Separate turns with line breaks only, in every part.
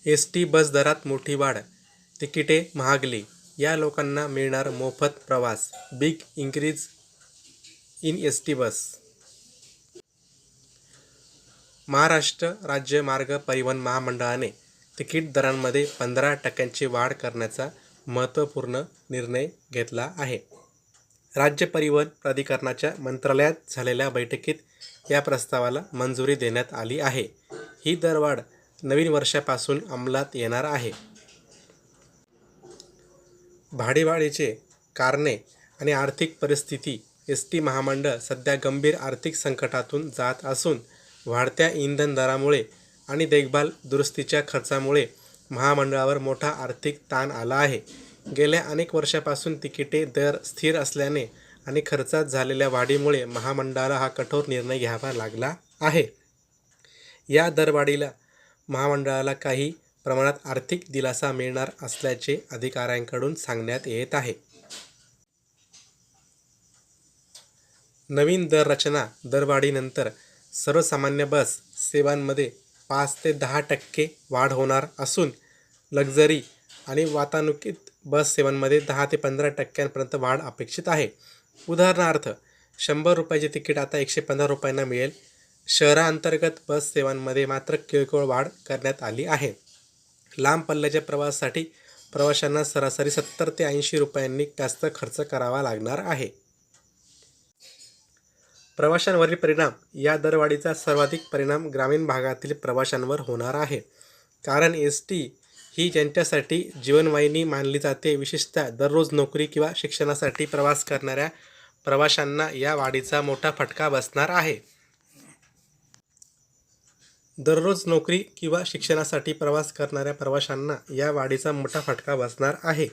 S T बस दरात मोठी वाढ, तिकिटे महागली, या लोकांना मिळणार मोफत प्रवास, big increase in S T bus. Maharashtra राज्य मार्ग परिवहन महामंडळाने तिकीट दरांमध्ये 15% वाढ करण्याचा महत्त्वपूर्ण निर्णय घेतला आहे. राज्य परिवहन प्राधिकरणाच्या मंत्रालयात झालेल्या बैठकीत या प्रस्तावाला मंजुरी देण्यात आली आहे. ही दरवाढ नवीन वर्षापासून अंमलात येणार आहे. भाडेवाढीचे कारणे आणि आर्थिक परिस्थिती. एस टी महामंडळ सध्या गंभीर आर्थिक संकटातून जात असून वाढत्या इंधन दरामुळे आणि देखभाल दुरुस्तीच्या खर्चामुळे महामंडळावर मोठा आर्थिक ताण आला आहे. गेल्या अनेक वर्षापासून तिकिटे दर स्थिर असल्याने आणि खर्चात झालेल्या वाढीमुळे महामंडळाला हा कठोर निर्णय घ्यावा लागला आहे. या दरवाढीला महामंडळाला काही प्रमाणात आर्थिक दिलासा मिळणार असल्याचे अधिकाऱ्यांकडून सांगण्यात येत आहे. नवीन दर रचना. दरवाढीनंतर सर्वसामान्य बस सेवांमध्ये 5 ते 10% वाढ होणार असून लक्झरी आणि वातानुकूलित बस सेवांमध्ये 10 ते 15% वाढ अपेक्षित आहे. उदाहरणार्थ, 100 रुपयाचे तिकीट आता 115 रुपयांना मिळेल. शहरांतर्गत बस सेवांमध्ये मात्र किरकोळ वाढ करण्यात आली आहे. लांब पल्ल्याच्या प्रवासासाठी प्रवाशांना सरासरी 70 ते 80 रुपयांनी जास्त खर्च करावा लागणार आहे. प्रवाशांवरील परिणाम. या दरवाढीचा सर्वाधिक परिणाम ग्रामीण भागातील प्रवाशांवर होणार आहे. कारण एस टी ही ज्यांच्यासाठी जीवनवाहिनी मानली जाते, विशेषतः दररोज नोकरी किंवा शिक्षणासाठी प्रवास करणाऱ्या प्रवाशांना या वाढीचा मोठा फटका बसणार आहे. दररोज नोकरी किंवा शिक्षणासाठी प्रवास करणाऱ्या प्रवाशांना या वाढीचा मोठा फटका बसणार आहे.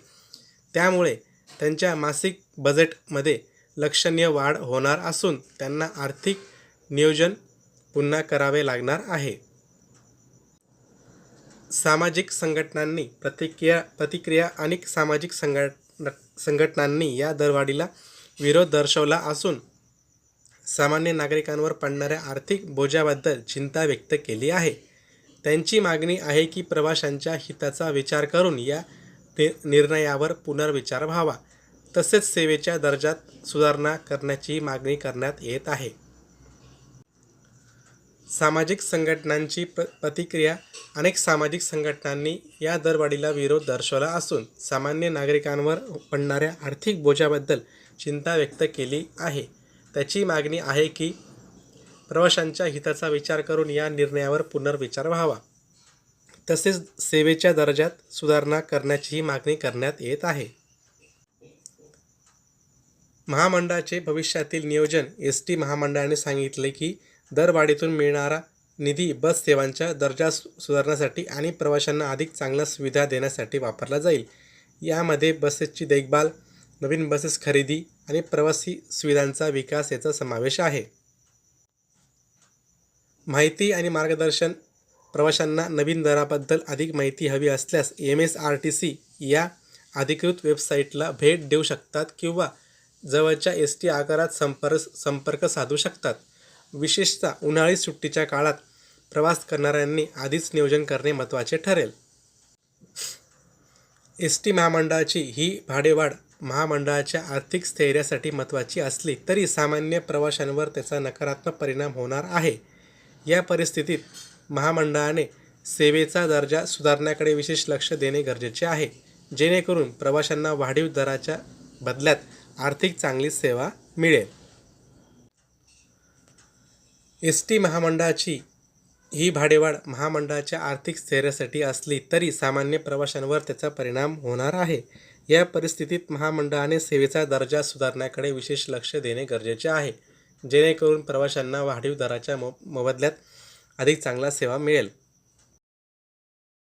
त्यामुळे त्यांच्या मासिक बजेटमध्ये लक्षणीय वाढ होणार असून त्यांना आर्थिक नियोजन पुन्हा करावे लागणार आहे. सामाजिक संघटनांनी प्रतिक्रिया. अनेक सामाजिक संघटनांनी या दरवाढीला विरोध दर्शवला असून सामान्य नागरिकांवर पडणाऱ्या आर्थिक बोजाबद्दल चिंता व्यक्त केली आहे. त्यांची मागणी आहे की प्रवाशांच्या हिताचा विचार करून या निर्णयावर पुनर्विचार व्हावा. तसेच सेवेच्या दर्जात सुधारणा करण्याची मागणी करण्यात येत आहे. सामाजिक संघटनांची प्रतिक्रिया. अनेक सामाजिक संघटनांनी या दरवाढीला विरोध दर्शवला असून सामान्य नागरिकांवर पडणाऱ्या आर्थिक बोजाबद्दल चिंता व्यक्त केली आहे. त्याची मागणी आहे की प्रवाशांच्या हिताचा विचार करून या निर्णयावर पुनर्विचार व्हावा. तसेच सेवेच्या दर्जात सुधारणा करण्याचीही मागणी करण्यात येत आहे. महामंडळाचे भविष्यातील नियोजन. एस टी महामंडळाने सांगितले की दरवाढीतून मिळणारा निधी बस सेवांचा दर्जा सुधारण्यासाठी आणि प्रवाशांना अधिक चांगल्या सुविधा देण्यासाठी वापरला जाईल. यामध्ये बसेसची देखभाल, नवीन बसेस खरेदी आणि प्रवासी सुविधांचा विकास याचा समावेश आहे. माहिती आणि मार्गदर्शन. प्रवाशांना नवीन दराबद्दल अधिक माहिती हवी असल्यास MSRTC या अधिकृत वेबसाईटला भेट देऊ शकतात किंवा जवळच्या एस टी आगारात संपर्क साधू शकतात. विशेषतः उन्हाळी सुट्टीच्या काळात प्रवास करणाऱ्यांनी आधीच नियोजन करणे महत्त्वाचे ठरेल. एस टी महामंडळाची ही भाडेवाढ महामंडळाच्या आर्थिक स्थैर्यासाठी महत्त्वाची असली तरी सामान्य प्रवाशांवर त्याचा नकारात्मक परिणाम होणार आहे. या परिस्थितीत महामंडळाने सेवेचा दर्जा सुधारण्याकडे विशेष लक्ष देणे गरजेचे आहे, जेणेकरून प्रवाशांना वाढीव दराच्या बदल्यात आर्थिक चांगली सेवा मिळेल. एस टी महामंडळाची ही भाडेवाढ महामंडळाच्या आर्थिक स्थैर्यासाठी असली तरी सामान्य प्रवाशांवर त्याचा परिणाम होणार आहे. या परिस्थितीत महामंडळाने सेवेचा दर्जा सुधारण्याकडे विशेष लक्ष देणे गरजेचे आहे, जेणेकरून प्रवाशांना वाढीव दराच्या मोबदल्यात अधिक चांगला सेवा मिळेल.